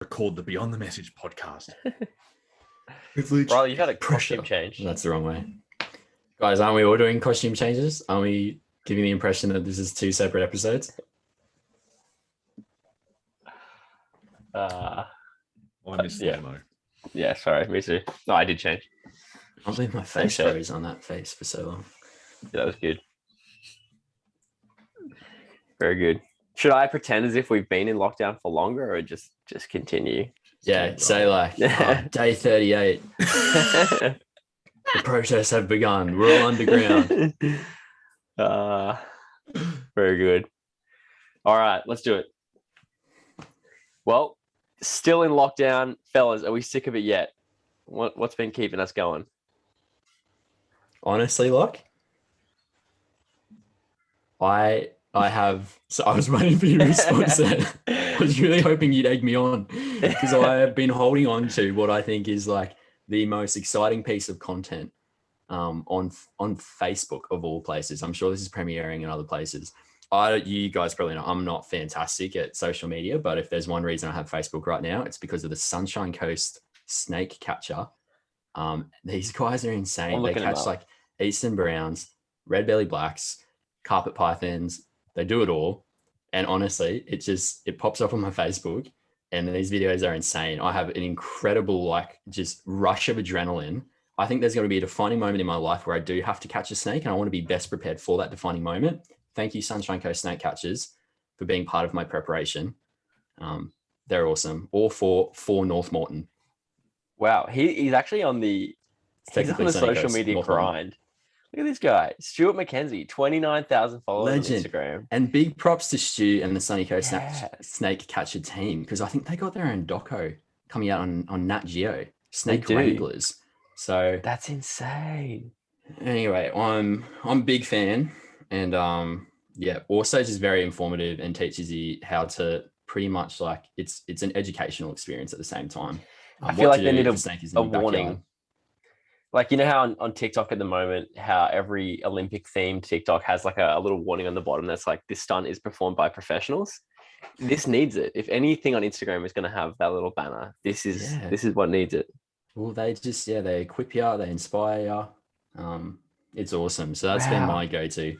record the Beyond the Message podcast. Riley, you've had a costume change. That's the wrong way. Guys, aren't we all doing costume changes? Aren't we giving the impression that this is two separate episodes? I missed the demo. Yeah, sorry, me too. No, I did change. I can't believe my face froze on that face for so long. Yeah, that was good. Very good. Should I pretend as if we've been in lockdown for longer, or just continue? Yeah, say like day 38. The protests have begun. We're all underground. Very good. All right, let's do it. Well, still in lockdown, fellas. Are we sick of it yet? What's been keeping us going? Honestly, Locke, I was waiting for your response there. I was really hoping you'd egg me on, because I have been holding on to what I think is like the most exciting piece of content on Facebook of all places. I'm sure this is premiering in other places. You guys probably know I'm not fantastic at social media, but if there's one reason I have Facebook right now, it's because of the Sunshine Coast snake catcher. These guys are insane. They catch like eastern browns, red belly blacks, carpet pythons. They do it all. And honestly, it pops up on my Facebook, and these videos are insane. I have an incredible, just rush of adrenaline. I think there's going to be a defining moment in my life where I do have to catch a snake, and I want to be best prepared for that defining moment. Thank you, Sunshine Coast Snake Catchers, for being part of my preparation. They're awesome. All for North Morton. Wow. He's actually on the social media grind. Look at this guy, Stuart McKenzie, 29,000 followers on Instagram. And big props to Stu and the Sunny Coast Snake Catcher team, because I think they got their own doco coming out on Nat Geo, Snake Wranglers. So that's insane. Anyway, I'm a big fan, and also just very informative and teaches you how to pretty much it's an educational experience at the same time. I feel like they need a warning. Like, you know how on TikTok at the moment, how every Olympic themed TikTok has like a little warning on the bottom that's like, this stunt is performed by professionals. This needs it. If anything on Instagram is going to have that little banner, this is what needs it. Well, they just, they equip you, they inspire you. It's awesome. So that's been my go-to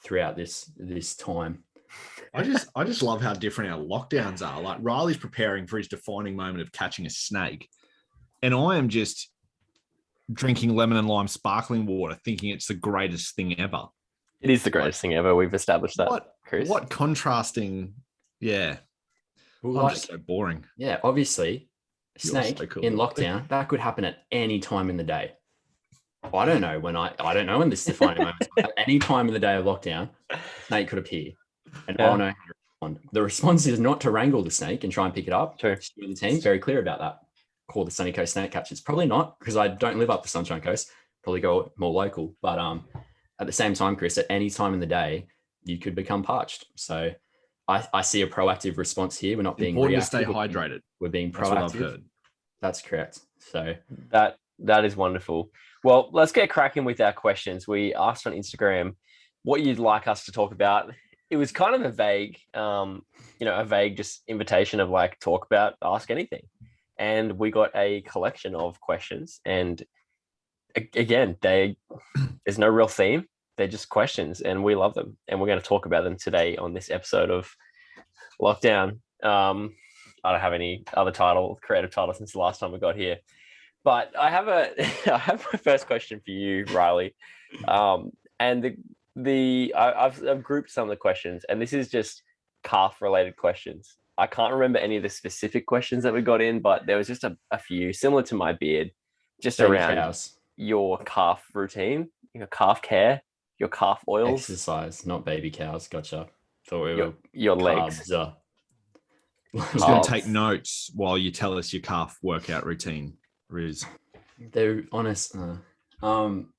throughout this time. I just love how different our lockdowns are. Like, Riley's preparing for his defining moment of catching a snake, and I am just drinking lemon and lime sparkling water, thinking it's the greatest thing ever. It is the greatest thing ever. We've established that, Chris. What contrasting, Well, I'm just so boring. Yeah, obviously, snake in lockdown, that could happen at any time in the day. I don't know when this defining moment is. At any time in the day of lockdown, snake could appear, and I'll know how to respond. The response is not to wrangle the snake and try and pick it up. True. The team very clear about that. Call the Sunny Coast Snake Catchers. Probably not, because I don't live up the Sunshine Coast. Probably go more local. But at the same time, Chris, at any time in the day, you could become parched. So I see a proactive response here. We're not being important to stay hydrated. We're being proactive. That's what I've heard. That's correct. So that is wonderful. Well, let's get cracking with our questions. We asked on Instagram what you'd like us to talk about. It was kind of a vague, just invitation of like, talk about, ask anything. And we got a collection of questions, and again, there's no real theme. They're just questions, and we love them. And we're going to talk about them today on this episode of Lockdown. I don't have any other creative title since the last time we got here, but I have my first question for you, Riley. And I've grouped some of the questions, and this is just calf related questions. I can't remember any of the specific questions that we got in, but there was just a few similar to my beard, just around your calf routine, your calf care, your calf oils. Exercise, not baby cows. Gotcha. Thought we were your legs. I was going to take notes while you tell us your calf workout routine, Riz. They're honest. No, I'm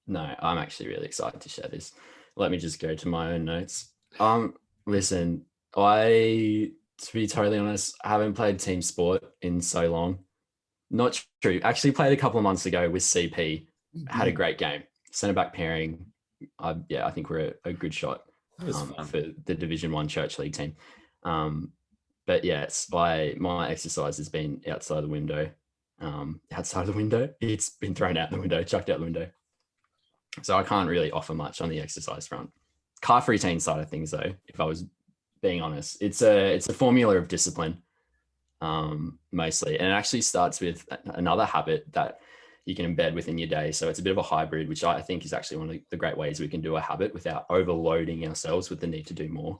actually really excited to share this. Let me just go to my own notes. Listen, to be totally honest, I haven't played team sport in so long. Not true. Actually played a couple of months ago with CP. Had a great game. Centre back pairing. I think we're a good shot for the Division 1 Church League team. but yes, my exercise has been outside the window. Outside the window, it's been thrown out the window, chucked out the window. So I can't really offer much on the exercise front. Calf routine side of things, though, if I was being honest, it's a formula of discipline, mostly, and it actually starts with another habit that you can embed within your day. So it's a bit of a hybrid, which I think is actually one of the great ways we can do a habit without overloading ourselves with the need to do more.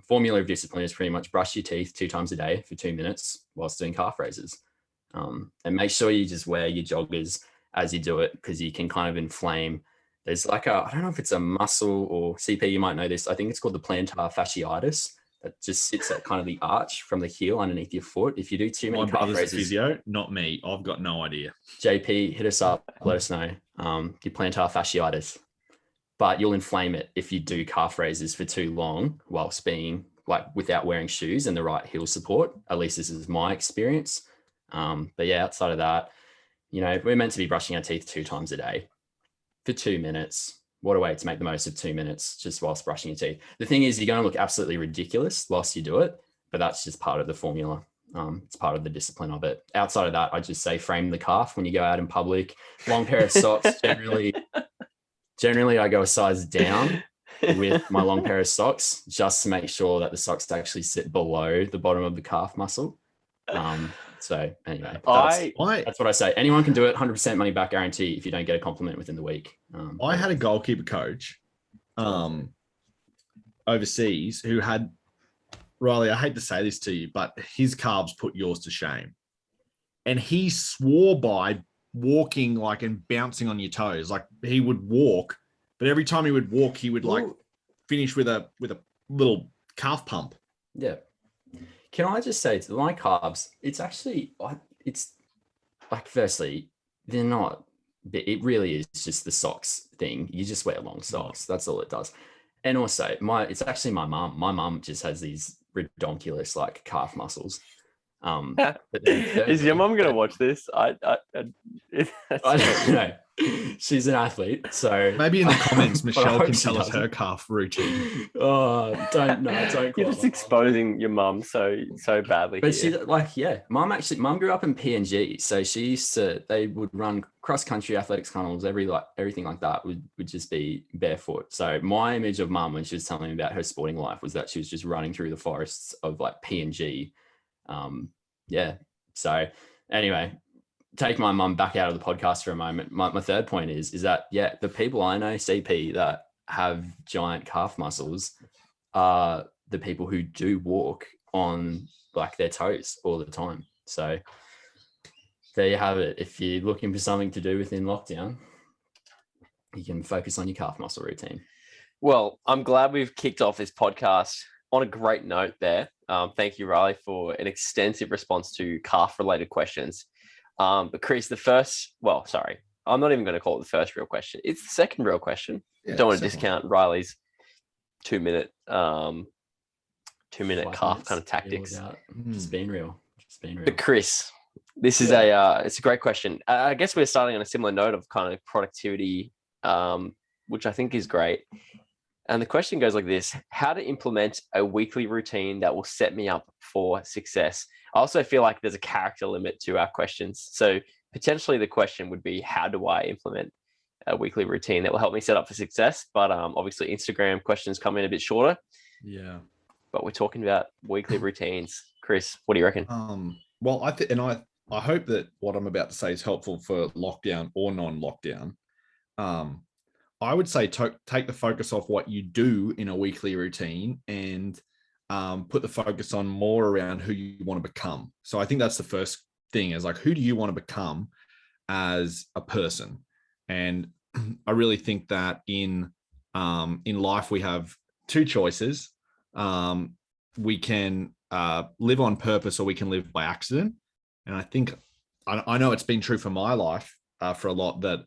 Formula of discipline is pretty much brush your teeth 2 times a day for 2 minutes whilst doing calf raises. And make sure you just wear your joggers as you do it, because you can kind of inflame. There's like I don't know if it's a muscle or CP, you might know this. I think it's called the plantar fasciitis that just sits at kind of the arch from the heel underneath your foot. If you do too many My calf brother's raises, a physio, not me. I've got no idea. JP, hit us up, let us know. Your plantar fasciitis. But you'll inflame it if you do calf raises for too long whilst being without wearing shoes and the right heel support. At least this is my experience. But yeah, outside of that, we're meant to be brushing our teeth 2 times a day for 2 minutes. What a way to make the most of 2 minutes just whilst brushing your teeth. The thing is, you're going to look absolutely ridiculous whilst you do it, but that's just part of the formula. It's part of the discipline of it. Outside of that, I just say frame the calf when you go out in public. Long pair of socks. Generally, I go a size down with my long pair of socks just to make sure that the socks actually sit below the bottom of the calf muscle. So anyway, that's what I say. Anyone can do it. 100% money back guarantee if you don't get a compliment within the week. I had a goalkeeper coach overseas who had, Riley, I hate to say this to you, but his calves put yours to shame. And he swore by walking and bouncing on your toes. Like he would walk, but every time he would walk, he would finish with a little calf pump. Yeah. Can I just say to my calves, it's firstly, they're not, it really is just the socks thing. You just wear long socks. That's all it does. And also it's actually my mum. My mum just has these redonkulous calf muscles. Is your mum going to watch this? I don't know. She's an athlete, so maybe in the comments, Michelle can tell us her calf routine. Don't. You're just exposing your mum so badly. But mum grew up in PNG, so they would run cross country athletics carnivals, everything like that would just be barefoot. So my image of mum when she was telling me about her sporting life was that she was just running through the forests of PNG. So anyway, take my mum back out of the podcast for a moment. My third point is that, the people I know, CP, that have giant calf muscles are the people who do walk on their toes all the time. So there you have it. If you're looking for something to do within lockdown, you can focus on your calf muscle routine. Well, I'm glad we've kicked off this podcast on a great note there. Thank you, Riley, for an extensive response to calf-related questions. But Chris, I'm not even going to call it the first real question. It's the second real question. Yeah, don't want to discount Riley's 2 minute calf kind of tactics. Just being real. But Chris, this is it's a great question. I guess we're starting on a similar note of kind of productivity, which I think is great. And the question goes like this: how to implement a weekly routine that will set me up for success? I also feel like there's a character limit to our questions. So potentially the question would be, how do I implement a weekly routine that will help me set up for success? But obviously Instagram questions come in a bit shorter. Yeah. But we're talking about weekly routines. Chris, what do you reckon? Well, I hope that what I'm about to say is helpful for lockdown or non-lockdown. I would say take the focus off what you do in a weekly routine and put the focus on more around who you want to become. So I think that's the first thing is who do you want to become as a person? And I really think that in life we have 2 choices. We can live on purpose or we can live by accident. And I think I know it's been true for my life for a lot that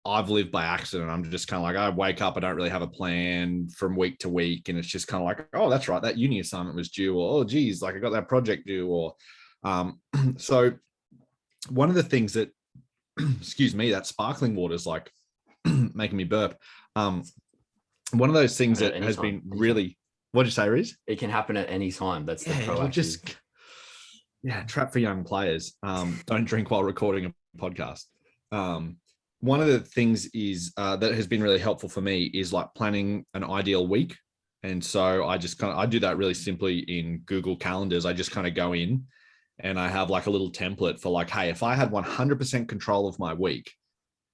I've lived by accident. I'm just kind of I wake up, I don't really have a plan from week to week. And it's just kind of oh, that's right, that uni assignment was due, or, oh, geez, I got that project due, or so one of the things that, excuse me, that sparkling water is making me burp. One of those things that has been really, What'd you say, Riz? It can happen at any time. That's the Yeah, proactive. trap for young players. Don't drink while recording a podcast. One of the things is that has been really helpful for me is like planning an ideal week. And so I do that really simply in Google Calendars. I just kind of go in and I have like a little template for like, hey, if I had 100% control of my week,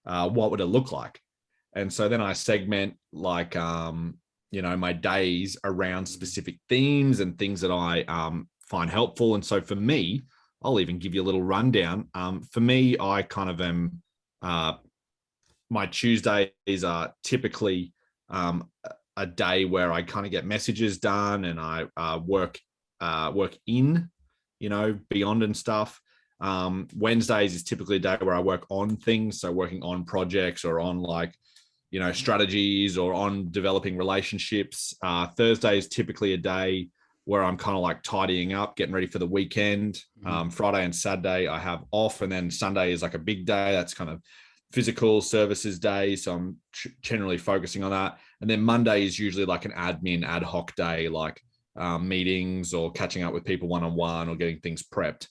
what would it look like? And so then I segment like, my days around specific themes and things that I find helpful. And so for me, I'll even give you a little rundown. For me, I kind of am, my Tuesdays are typically a day where I kind of get messages done and I work in, beyond and stuff. Wednesdays is typically a day where I work on things. So working on projects or on like, strategies or on developing relationships. Thursday is typically a day where I'm kind of like tidying up, getting ready for the weekend. Friday and Saturday I have off, and then Sunday is like a big day. That's kind of physical services day. So I'm generally focusing on that. And then Monday is usually like an admin ad hoc day, like meetings or catching up with people one-on-one or getting things prepped.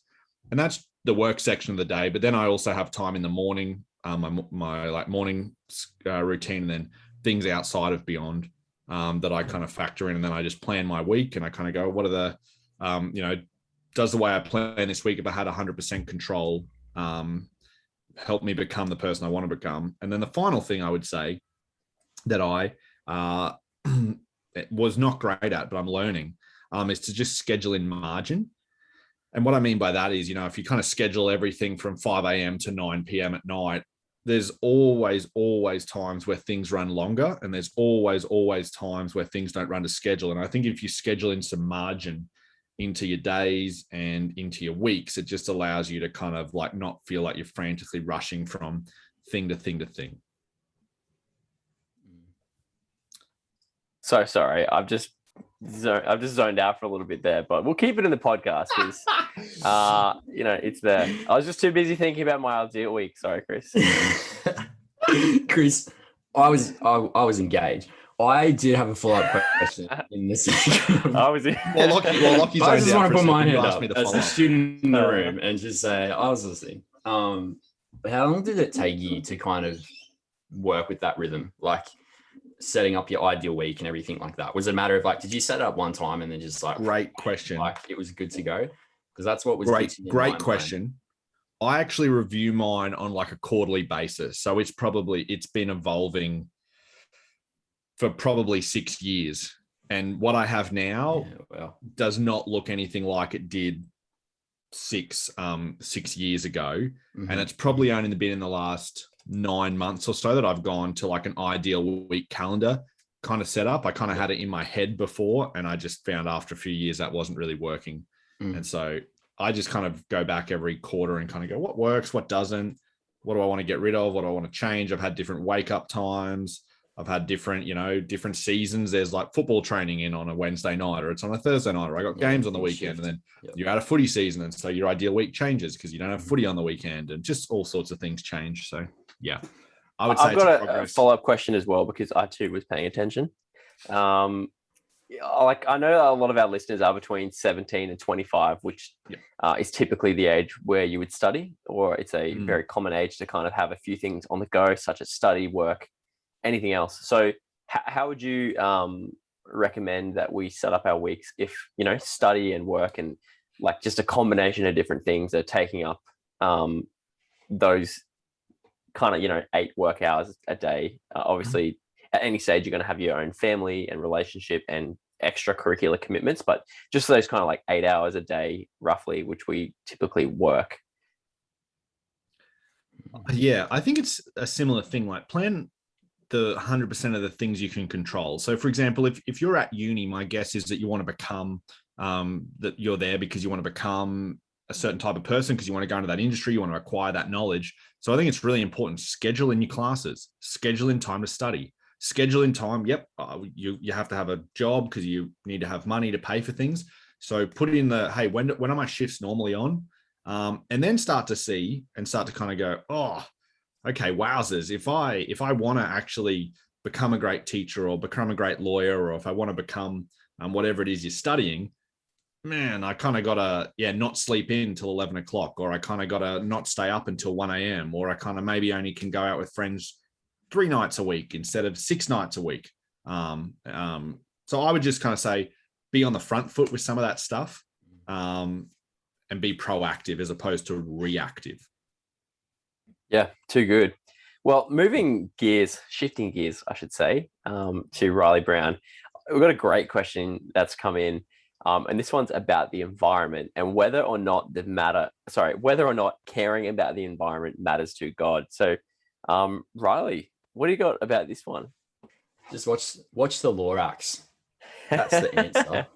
And that's the work section of the day. But then I also have time in the morning, my like morning routine, and then things outside of beyond that I kind of factor in. And then I just plan my week and I kind of go, what are the, does the way I plan this week, if I had 100% control, help me become the person I want to become? And then the final thing I would say that I was not great at, but I'm learning, is to just schedule in margin. And what I mean by that is, if you kind of schedule everything from 5 a.m. to 9 p.m. at night, there's always times where things run longer, and there's always times where things don't run to schedule. And I think if you schedule in some margin into your days and into your weeks, it just allows you to kind of like not feel like you're frantically rushing from thing to thing to thing. So sorry, I've just zoned out for a little bit there, but we'll keep it in the podcast because, it's there. I was just too busy thinking about my ideal week. Sorry, Chris. Chris, I was engaged. I did have a follow-up question in this. Locky's I just want to put my hand up as a student in the room and just say I was listening. How long did it take you to kind of work with that rhythm, like setting up your ideal week and everything like that? Was it a matter of like, did you set it up one time and then just like, great question, like it was good to go? Because that's what was great question. I actually review mine on like a quarterly basis, so it's been evolving for probably 6 years, and what I have now does not look anything like it did 6 years ago. And it's probably only been in the last 9 months or so that I've gone to like an ideal week calendar kind of setup. I kind of had it in my head before, and I just found after a few years that wasn't really working. And so I just kind of go back every quarter and kind of go, what works, what doesn't, what do I want to get rid of, what do I want to change? I've had different wake up times. I've had different seasons. There's like football training in on a Wednesday night, or it's on a Thursday night, or I got games on the weekend, and then you're out of footy season. And so your ideal week changes because you don't have footy on the weekend, and just all sorts of things change. So yeah, I would say I've got a follow-up question as well, because I too was paying attention. I know a lot of our listeners are between 17 and 25, which is typically the age where you would study, or it's a very common age to kind of have a few things on the go, such as study, work, anything else. So how would you recommend that we set up our weeks if, study and work and like just a combination of different things are taking up those kind of, 8 work hours a day? Obviously, at any stage, you're going to have your own family and relationship and extracurricular commitments, but just those kind of like 8 hours a day, roughly, which we typically work. Yeah, I think it's a similar thing. Like plan the 100% of the things you can control. So for example, if you're at uni, my guess is that you want to become, that you're there because you want to become a certain type of person, because you want to go into that industry, you want to acquire that knowledge. So I think it's really important. Schedule in your classes, schedule in time to study, schedule in time. Yep. You have to have a job because you need to have money to pay for things. So put in hey, when are my shifts normally on? And then start to kind of go, oh, okay, wowzers. If I want to actually become a great teacher or become a great lawyer, or if I want to become whatever it is you're studying, man, I kind of got to, not sleep in till 11 o'clock, or I kind of got to not stay up until 1 a.m., or I kind of maybe only can go out with friends 3 nights a week instead of 6 nights a week. So I would just kind of say, be on the front foot with some of that stuff, and be proactive as opposed to reactive. Yeah, too good. Well, shifting gears, I should say, to Riley Brown. We've got a great question that's come in. And this one's about the environment and whether or not caring about the environment matters to God. So, Riley, what do you got about this one? Just watch the Lorax. That's the answer.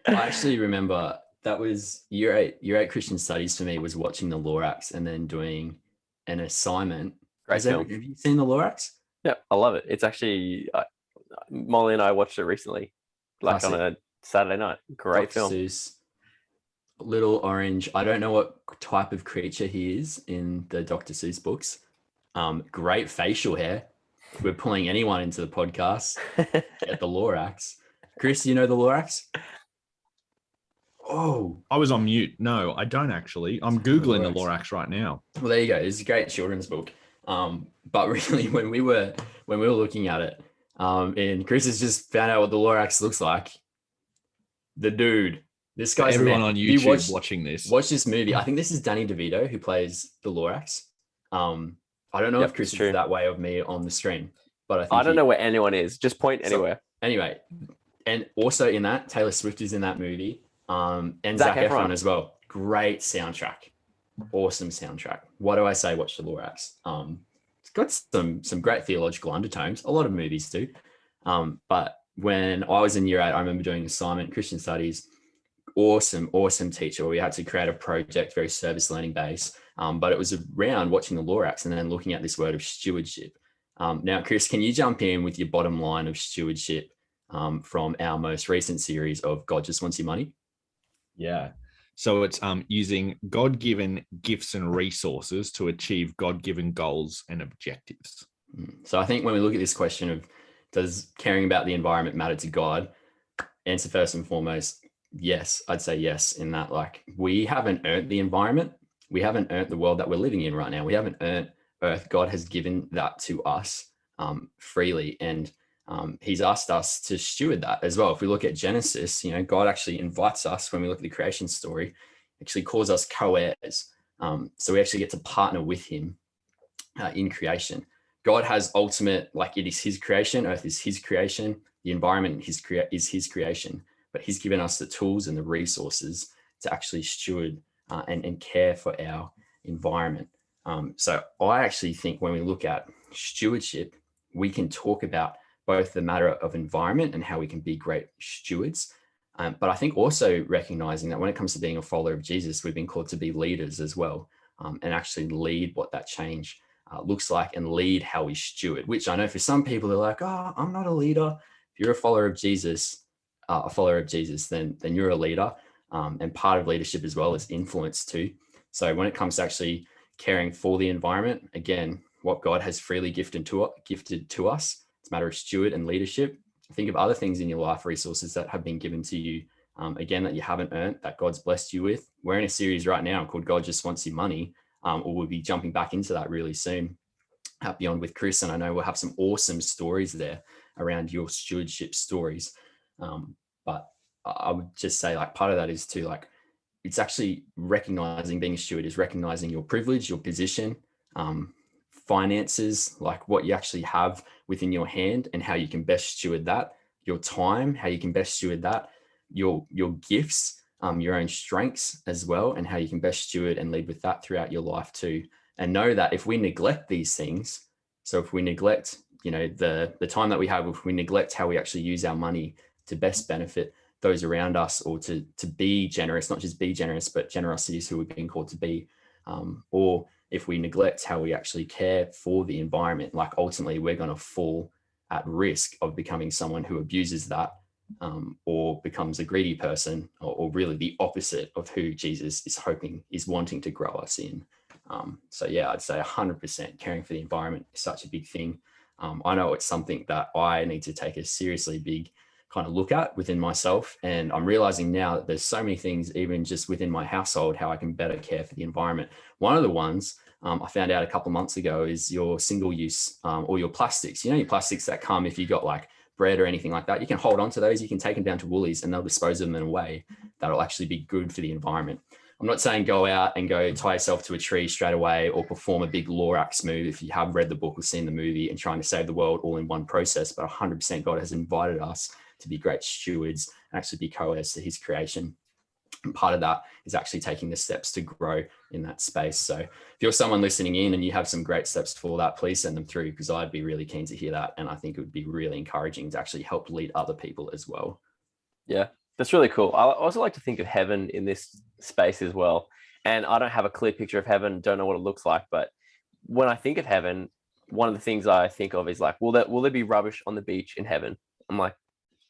I actually remember that was year eight Christian studies for me, was watching the Lorax and then doing an assignment. Great film. Have you seen the Lorax? Yeah, I love it. It's actually Molly and I watched it recently, like Classic. on a Saturday night. Great Dr. film. Seuss, Little Orange. I don't know what type of creature he is in the Dr. Seuss books. Great facial hair. We're pulling anyone into the podcast. Get the Lorax. Chris, you know the Lorax? Oh, I was on mute. No, I don't actually. I'm Googling the Lorax right now. well, there you go. It's a great children's book. But really, when we were looking at it, and Chris has just found out what the Lorax looks like. The dude, this guy's everyone on YouTube watching this. Watch this movie. I think this is Danny DeVito who plays the Lorax. I don't know if Chris is that way of me on the stream, but I don't know where anyone is. Just point anywhere. Anyway, and also in that, Taylor Swift is in that movie, and Zac Efron as well. Great soundtrack, awesome soundtrack. What do I say? Watch the Lorax. It's got some great theological undertones. A lot of movies do, but when I was in year 8, I remember doing assignment, Christian studies, awesome teacher. We had to create a project, very service learning based, but it was around watching the Lorax and then looking at this word of stewardship. Now, Chris, can you jump in with your bottom line of stewardship from our most recent series of God Just Wants Your Money? Yeah. So it's using God-given gifts and resources to achieve God-given goals and objectives. So I think when we look at this question of does caring about the environment matter to God, answer first and foremost, yes. I'd say yes, in that, like, we haven't earned the environment. We haven't earned the world that we're living in right now. We haven't earned Earth. God has given that to us freely. And he's asked us to steward that as well. If we look at Genesis, God actually invites us, when we look at the creation story, actually calls us co-heirs. So we actually get to partner with him in creation. God has ultimate, like, it is his creation. Earth is his creation. The environment is his creation. But he's given us the tools and the resources to actually steward and care for our environment. So I actually think when we look at stewardship, we can talk about both the matter of environment and how we can be great stewards. But I think also recognizing that when it comes to being a follower of Jesus, we've been called to be leaders as well, and actually lead what that change looks like and lead how we steward, which I know for some people, they're like, oh, I'm not a leader. If you're a follower of Jesus, then you're a leader. And part of leadership as well is influence too. So when it comes to actually caring for the environment, again, what God has freely gifted to us, it's a matter of steward and leadership. Think of other things in your life, resources that have been given to you, again, that you haven't earned, that God's blessed you with. We're in a series right now called God Just Wants Your Money, or we'll be jumping back into that really soon at Beyond with Chris. And I know we'll have some awesome stories there around your stewardship stories. But I would just say, like, part of that is to, like, it's actually recognizing, being a steward is recognizing your privilege, your position, finances, like what you actually have within your hand and how you can best steward that, your time, how you can best steward that, your gifts, your own strengths as well, and how you can best steward and lead with that throughout your life too. And know that if we neglect these things, so if we neglect, the time that we have, if we neglect how we actually use our money to best benefit those around us, or to be generous, not just be generous, but generosity is who we've been called to be. Or if we neglect how we actually care for the environment, like, ultimately we're going to fall at risk of becoming someone who abuses that, or becomes a greedy person, or really the opposite of who Jesus is wanting to grow us in. So yeah, I'd say 100% caring for the environment is such a big thing. I know it's something that I need to take a seriously big kind of look at within myself. And I'm realizing now that there's so many things, even just within my household, how I can better care for the environment. One of the ones I found out a couple of months ago is your single use or your plastics. You know, your plastics that come if you got like bread or anything like that, you can hold on to those. You can take them down to Woolies and they'll dispose of them in a way that'll actually be good for the environment. I'm not saying go out and go tie yourself to a tree straight away or perform a big Lorax move if you have read the book or seen the movie and trying to save the world all in one process. But 100% God has invited us to be great stewards and actually be co-heirs to his creation. And part of that is actually taking the steps to grow in that space. So if you're someone listening in and you have some great steps for that, please send them through, because I'd be really keen to hear that. And I think it would be really encouraging to actually help lead other people as well. Yeah, that's really cool. I also like to think of heaven in this space as well. And I don't have a clear picture of heaven, don't know what it looks like. But when I think of heaven, one of the things I think of is like, will there be rubbish on the beach in heaven? I'm like,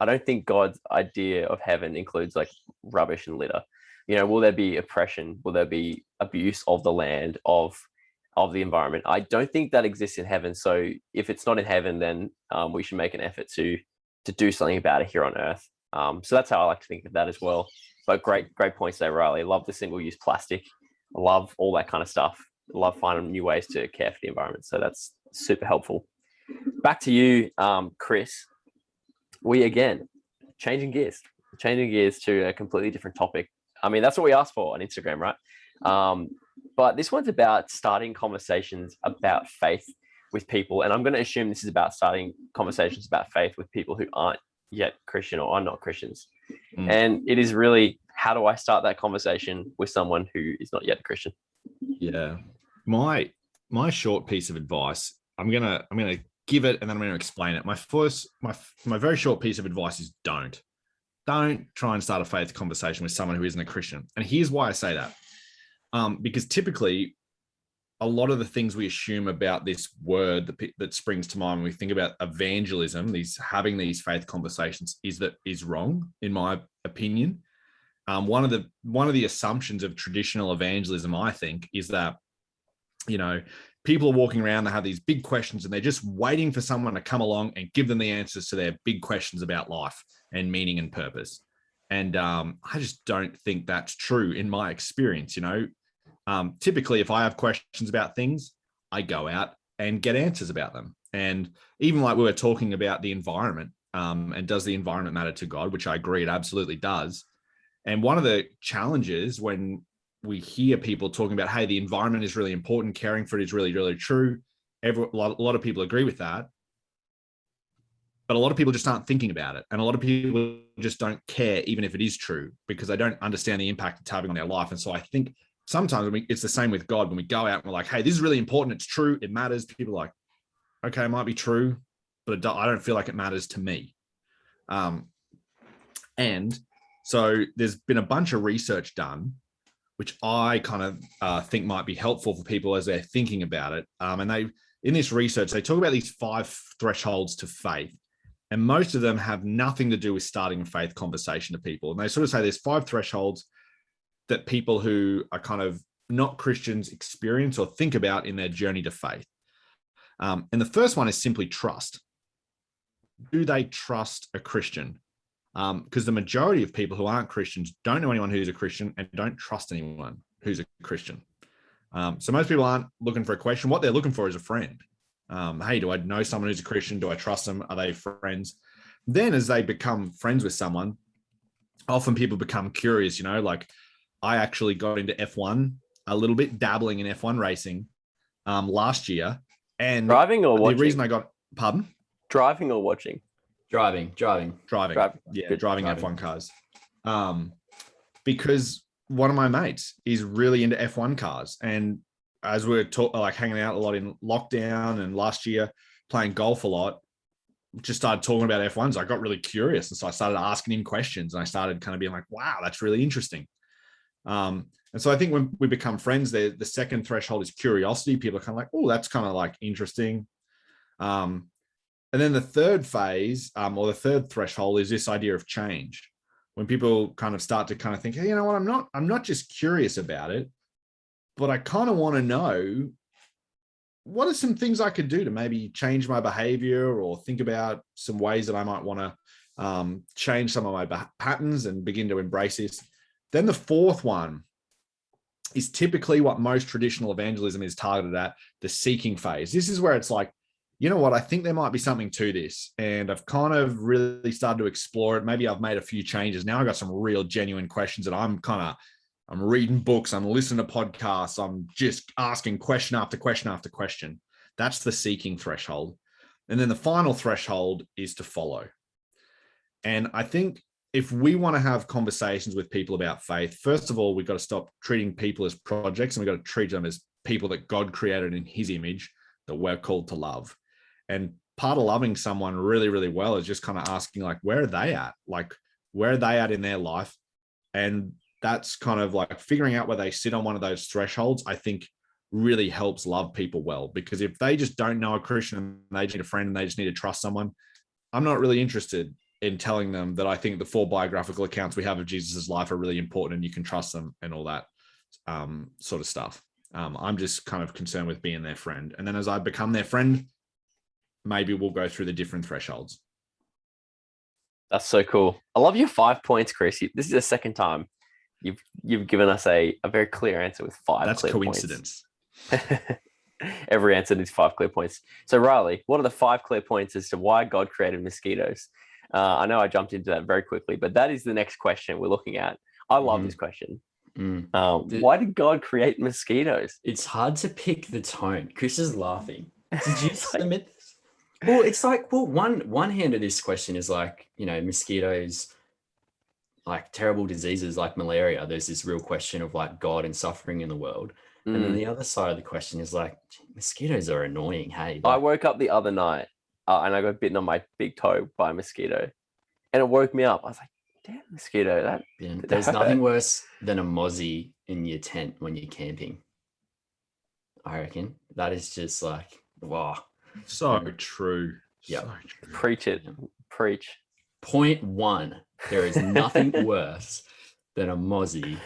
I don't think God's idea of heaven includes like rubbish and litter. You know, will there be oppression? Will there be abuse of the land, of the environment? I don't think that exists in heaven. So if it's not in heaven, then we should make an effort to do something about it here on earth. So that's how I like to think of that as well. But great points there, Riley. I love the single-use plastic. I love all that kind of stuff. I love finding new ways to care for the environment. So that's super helpful. Back to you, Chris. We again changing gears to a completely different topic. I mean, that's what we asked for on Instagram, right? But this one's about starting conversations about faith with people. And I'm going to assume this is about starting conversations about faith with people who aren't yet Christian or are not Christians. And it is really, how do I start that conversation with someone who is not yet a Christian? Yeah. My short piece of advice, I'm gonna give it and then I'm going to explain it. My very short piece of advice is don't try and start a faith conversation with someone who isn't a Christian. And here's why I say that. Because typically a lot of the things we assume about this word that springs to mind when we think about evangelism, having these faith conversations, is wrong, in my opinion. One of the assumptions of traditional evangelism, I think, is that, you know, people are walking around, they have these big questions and they're just waiting for someone to come along and give them the answers to their big questions about life and meaning and purpose. And I just don't think that's true in my experience. You know, typically if I have questions about things, I go out and get answers about them. And even like we were talking about the environment, and does the environment matter to God, which I agree it absolutely does. And one of the challenges when we hear people talking about, hey, the environment is really important, caring for it is really, really true. A lot of people agree with that. But a lot of people just aren't thinking about it. And a lot of people just don't care, even if it is true, because they don't understand the impact it's having on their life. And so I think sometimes it's the same with God. When we go out and we're like, hey, this is really important, it's true, it matters. People are like, okay, it might be true, but I don't feel like it matters to me. And so there's been a bunch of research done, which I kind of think might be helpful for people as they're thinking about it. And in this research, they talk about these 5 thresholds to faith. And most of them have nothing to do with starting a faith conversation to people. And they sort of say there's 5 thresholds that people who are kind of not Christians experience or think about in their journey to faith. And the first one is simply trust. Do they trust a Christian? Because the majority of people who aren't Christians don't know anyone who's a Christian and don't trust anyone who's a Christian. So most people aren't looking for a question. What they're looking for is a friend. Hey, do I know someone who's a Christian? Do I trust them? Are they friends? Then as they become friends with someone, often people become curious, you know, like I actually got into F1 a little bit, dabbling in F1 racing last year. And driving or watching? The reason I got, pardon? Driving or watching? Driving. Yeah, driving F1 cars. Because one of my mates is really into F1 cars. And as we were hanging out a lot in lockdown and last year, playing golf a lot, just started talking about F1s. I got really curious. And so I started asking him questions and I started kind of being like, wow, that's really interesting. And so I think when we become friends, the second threshold is curiosity. People are kind of like, oh, that's kind of like interesting. And then the third phase, or the third threshold, is this idea of change. When people kind of start to kind of think, hey, you know what, I'm not just curious about it, but I kind of want to know what are some things I could do to maybe change my behavior or think about some ways that I might want to change some of my patterns and begin to embrace this. Then the fourth one is typically what most traditional evangelism is targeted at, the seeking phase. This is where it's like, you know what, I think there might be something to this. And I've kind of really started to explore it. Maybe I've made a few changes. Now I've got some real genuine questions that I'm reading books, I'm listening to podcasts, I'm just asking question after question after question. That's the seeking threshold. And then the final threshold is to follow. And I think if we want to have conversations with people about faith, first of all, we've got to stop treating people as projects, and we've got to treat them as people that God created in his image that we're called to love. And part of loving someone really, really well is just kind of asking, like, where are they at? Like, where are they at in their life? And that's kind of like figuring out where they sit on one of those thresholds, I think really helps love people well. Because if they just don't know a Christian and they just need a friend and they just need to trust someone, I'm not really interested in telling them that I think the 4 biographical accounts we have of Jesus's life are really important and you can trust them and all that sort of stuff. I'm just kind of concerned with being their friend. And then as I become their friend, maybe we'll go through the different thresholds. That's so cool. I love your 5 points, Chris. This is the second time you've given us a very clear answer with 5 That's clear coincidence. Points. Every answer needs 5 clear points. So Riley, what are the 5 clear points as to why God created mosquitoes? I know I jumped into that very quickly, but that is the next question we're looking at. I love this question. Why did God create mosquitoes? It's hard to pick the tone. Chris is laughing. Did you submit this? Well, it's like, one hand of this question is like, mosquitoes, like terrible diseases like malaria. There's this real question of like God and suffering in the world. And then the other side of the question is like, mosquitoes are annoying. Hey, I woke up the other night and I got bitten on my big toe by a mosquito, and it woke me up. I was like, damn, mosquito. There's nothing worse than a mozzie in your tent when you're camping. I reckon that is just like, wow. So true. Yeah. So true. Preach it. Preach. Point 1. There is nothing worse than a mozzie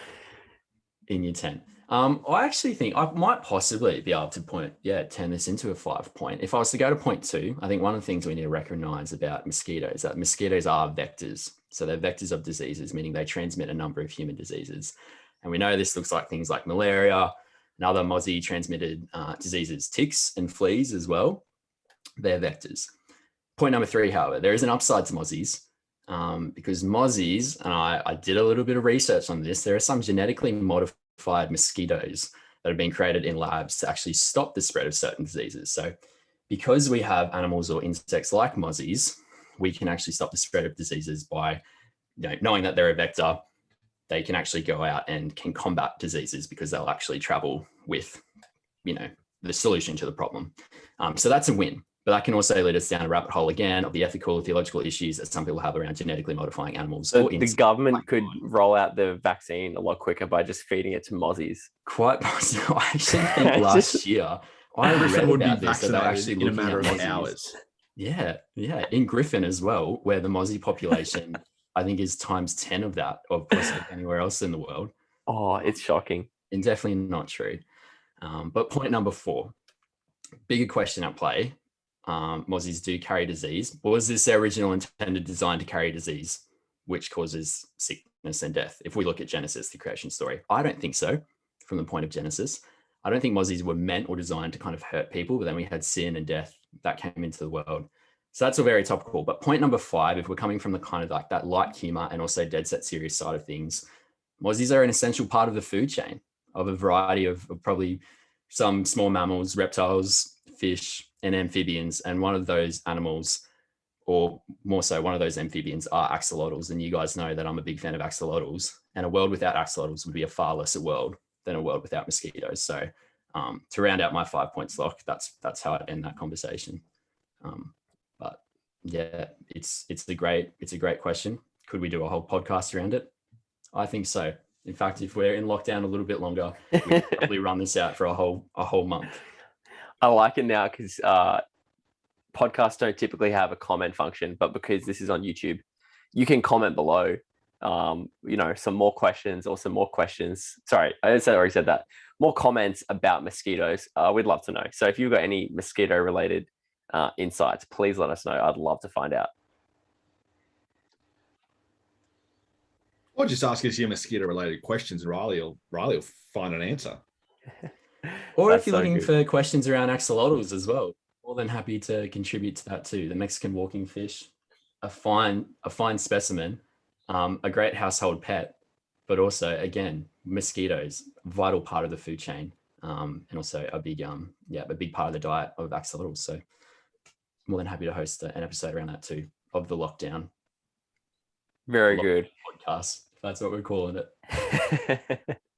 in your tent. I actually think I might possibly be able to turn this into a 5 point. If I was to go to point 2, I think one of the things we need to recognize about mosquitoes is that mosquitoes are vectors. So they're vectors of diseases, meaning they transmit a number of human diseases. And we know this looks like things like malaria and other mozzie transmitted diseases, ticks and fleas as well. They're vectors. Point number 3, however, there is an upside to mozzies. Because mozzies, and I did a little bit of research on this, there are some genetically modified mosquitoes that have been created in labs to actually stop the spread of certain diseases. So because we have animals or insects like mozzies, we can actually stop the spread of diseases by knowing that they're a vector. They can actually go out and can combat diseases because they'll actually travel with the solution to the problem. So that's a win. But that can also lead us down a rabbit hole again of the ethical, theological issues that some people have around genetically modifying animals. So the government could roll out the vaccine a lot quicker by just feeding it to mozzies. Quite possible. I actually think last year I read about this, that they're actually in a matter of mozzies. hours. Yeah. In Griffin as well, where the mozzie population, I think, is times 10 of that, of course, anywhere else in the world. Oh, it's shocking. And definitely not true. But point number 4, bigger question at play. Mozzies do carry disease. Was this their original intended design to carry disease, which causes sickness and death? If we look at Genesis, the creation story, I don't think so. From the point of Genesis, I don't think mozzies were meant or designed to kind of hurt people, but then we had sin and death that came into the world. So that's all very topical. But point number 5, if we're coming from the kind of like that light humor and also dead set serious side of things, mozzies are an essential part of the food chain of a variety of probably some small mammals, reptiles, fish, and amphibians. And one of those animals, or more so one of those amphibians, are axolotls. And you guys know that I'm a big fan of axolotls, and a world without axolotls would be a far lesser world than a world without mosquitoes. So to round out my 5 points, Lock, that's how I'd end that conversation. But yeah, it's a great question. Could we do a whole podcast around it? I think so. In fact, if we're in lockdown a little bit longer, we could probably run this out for a whole month. I like it now because podcasts don't typically have a comment function, but because this is on YouTube, you can comment below, some more questions or some more questions. Sorry, I already said that. More comments about mosquitoes. We'd love to know. So if you've got any mosquito related insights, please let us know. I'd love to find out. I'll just ask us your mosquito-related questions, and Riley will find an answer. Or That's if you're so looking good. for questions around axolotls as well, more than happy to contribute to that too. The Mexican walking fish, a fine specimen, a great household pet, but also again mosquitoes, vital part of the food chain, and also a big part of the diet of axolotls. So more than happy to host an episode around that too, of the lockdown Very good. podcast, if that's what we're calling it.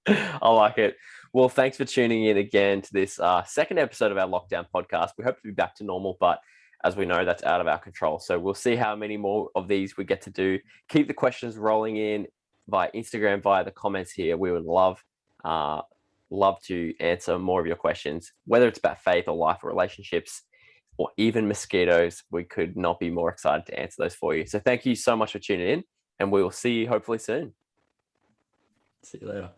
I like it. Well, thanks for tuning in again to this second episode of our lockdown podcast. We hope to be back to normal, but as we know, that's out of our control. So we'll see how many more of these we get to do. Keep the questions rolling in via Instagram, via the comments here. We would love to answer more of your questions, whether it's about faith or life or relationships, or even mosquitoes. We could not be more excited to answer those for you. So thank you so much for tuning in, and we will see you hopefully soon. See you later.